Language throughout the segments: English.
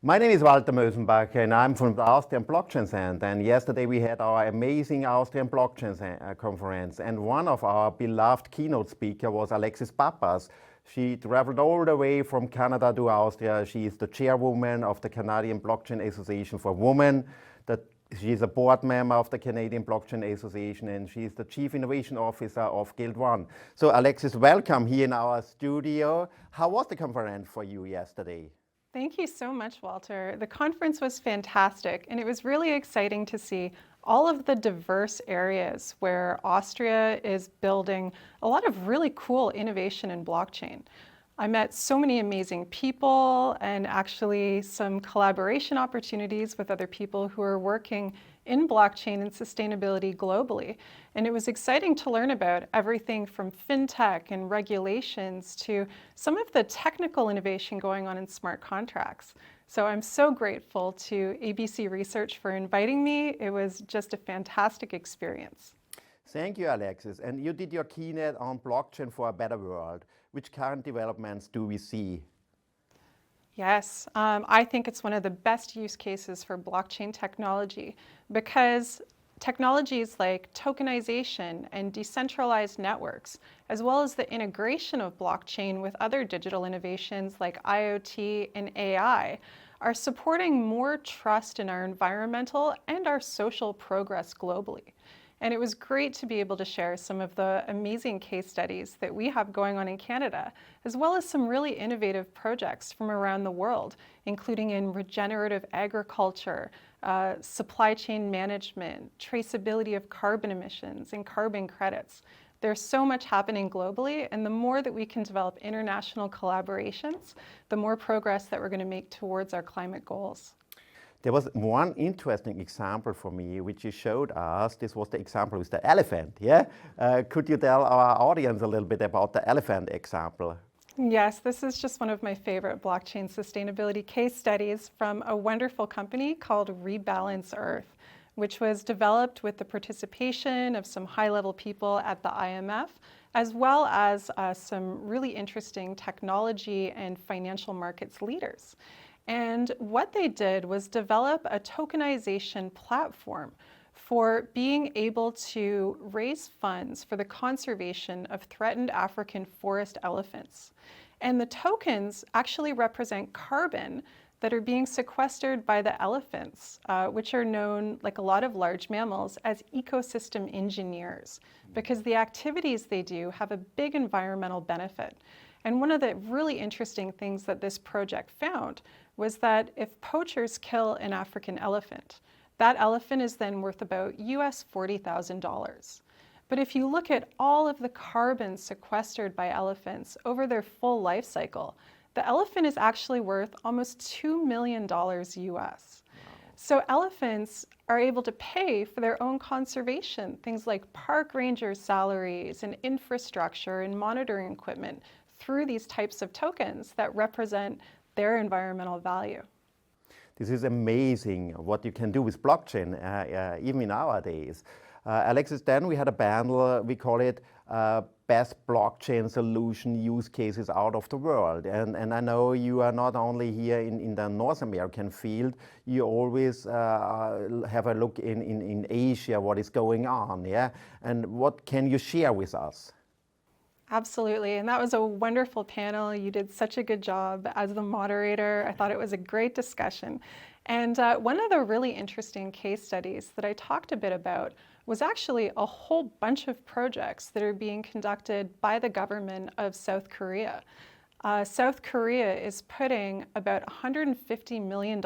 My name is Walter Mösenbach and I'm from the Austrian Blockchain Center. And yesterday we had our amazing Austrian Blockchain Conference. And one of our beloved keynote speakers was Alexis Pappas. She traveled all the way from Canada to Austria. She is the chairwoman of the Canadian Blockchain Association for Women. She is a board member of the Canadian Blockchain Association, and she is the Chief Innovation Officer of Guild One. So Alexis, welcome here in our studio. How was the conference for you yesterday? Thank you so much, Walter. The conference was fantastic, and it was really exciting to see all of the diverse areas where Austria is building a lot of really cool innovation in blockchain. I met so many amazing people and actually some collaboration opportunities with other people who are working in blockchain and sustainability globally. And it was exciting to learn about everything from fintech and regulations to some of the technical innovation going on in smart contracts. So I'm so grateful to ABC Research for inviting me. It was just a fantastic experience. Thank you, Alexis. And you did your keynote on blockchain for a better world. Which current developments do we see? Yes, I think it's one of the best use cases for blockchain technology because technologies like tokenization and decentralized networks, as well as the integration of blockchain with other digital innovations like IoT and AI, are supporting more trust in our environmental and our social progress globally. And it was great to be able to share some of the amazing case studies that we have going on in Canada, as well as some really innovative projects from around the world, including in regenerative agriculture, supply chain management, traceability of carbon emissions, and carbon credits. There's so much happening globally, and the more that we can develop international collaborations, the more progress that we're going to make towards our climate goals. There was one interesting example for me, which you showed us. This was the example with the elephant, yeah? Could you tell our audience a little bit about the elephant example? Yes, this is just one of my favorite blockchain sustainability case studies from a wonderful company called Rebalance Earth, which was developed with the participation of some high-level people at the IMF, as well as some really interesting technology and financial markets leaders. And what they did was develop a tokenization platform for being able to raise funds for the conservation of threatened African forest elephants. And the tokens actually represent carbon that are being sequestered by the elephants, which are known, like a lot of large mammals, as ecosystem engineers, because the activities they do have a big environmental benefit. And one of the really interesting things that this project found was that if poachers kill an African elephant, that elephant is then worth about US $40,000. But if you look at all of the carbon sequestered by elephants over their full life cycle, the elephant is actually worth almost $2 million US. Wow. So elephants are able to pay for their own conservation, things like park ranger salaries and infrastructure and monitoring equipment through these types of tokens that represent their environmental value. This is amazing what you can do with blockchain, even nowadays. Alexis, then we had a panel, we call it Best Blockchain Solution Use Cases Out of the World. And I know you are not only here in the North American field, you always have a look in Asia, what is going on, yeah? And what can you share with us? Absolutely, and that was a wonderful panel. You did such a good job as the moderator. I thought it was a great discussion. And one of the really interesting case studies that I talked a bit about was actually a whole bunch of projects that are being conducted by the government of South Korea. South Korea is putting about $150 million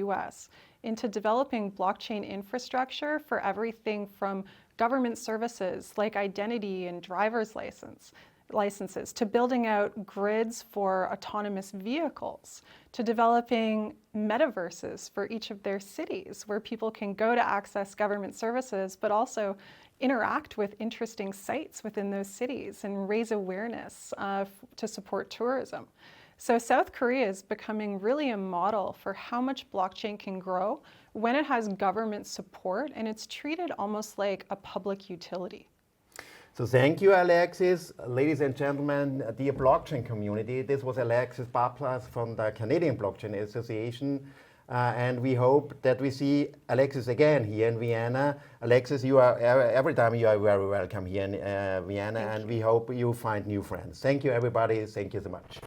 US into developing blockchain infrastructure for everything from government services like identity and driver's licenses, to building out grids for autonomous vehicles, to developing metaverses for each of their cities where people can go to access government services, but also interact with interesting sites within those cities and raise awareness to support tourism. So South Korea is becoming really a model for how much blockchain can grow when it has government support and it's treated almost like a public utility. So thank you, Alexis. Ladies and gentlemen, dear blockchain community, this was Alexis Pappas from the Canadian Blockchain Association. And we hope that we see Alexis again here in Vienna. Alexis, you are every time you are very welcome here in Vienna, and we hope you find new friends. Thank you, everybody. Thank you so much.